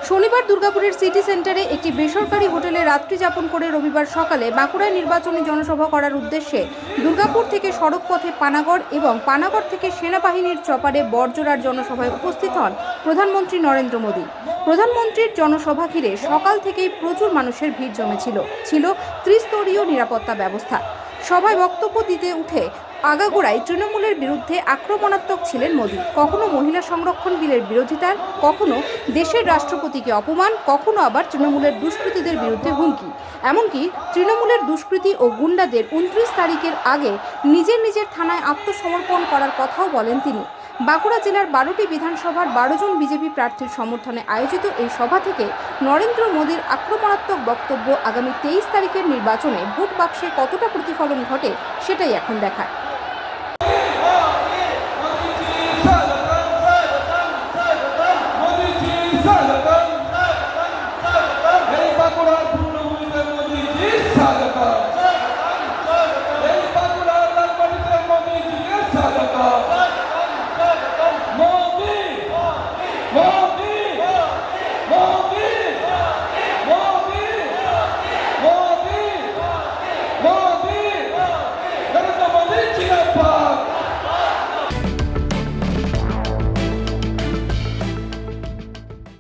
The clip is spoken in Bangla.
শনিবার দুর্গাপুরের সিটি সেন্টারে একটি বেসরকারি হোটেলে রাত্রি যাপন করে রবিবার সকালে বাঁকুড়ায় নির্বাচনী জনসভা করার উদ্দেশ্যে দুর্গাপুর থেকে সড়ক পথে পানাগড় এবং পানাগড় থেকে সেনাবাহিনীর চপারে বড়জোড়ার জনসভায় উপস্থিত হন প্রধানমন্ত্রী নরেন্দ্র মোদী। প্রধানমন্ত্রীর জনসভা ঘিরে সকাল থেকেই প্রচুর মানুষের ভিড় ছিল ত্রিস্তরীয় নিরাপত্তা ব্যবস্থা। সভায় বক্তব্য দিতে উঠে আগাগোড়ায় তৃণমূলের বিরুদ্ধে আক্রমণাত্মক ছিলেন মোদী। কখনো মহিলা সংরক্ষণ বিলের বিরোধিতার, কখনো দেশের রাষ্ট্রপতিকে অপমান, কখনো আবার তৃণমূলের দুষ্কৃতীদের বিরুদ্ধে হুমকি। এমনকি তৃণমূলের দুষ্কৃতী ও গুন্ডাদের 29 তারিখের আগে নিজের থানায় আত্মসমর্পণ করার কথাও বলেন তিনি। বাঁকুড়া জেলার 12টি বিধানসভার 12 জন বিজেপি প্রার্থীর সমর্থনে আয়োজিত এই সভা থেকে নরেন্দ্র মোদীর আক্রমণাত্মক বক্তব্য আগামী 23 তারিখের নির্বাচনে ভোট বাক্সে কতটা প্রতিফলন ঘটে সেটাই এখন দেখার।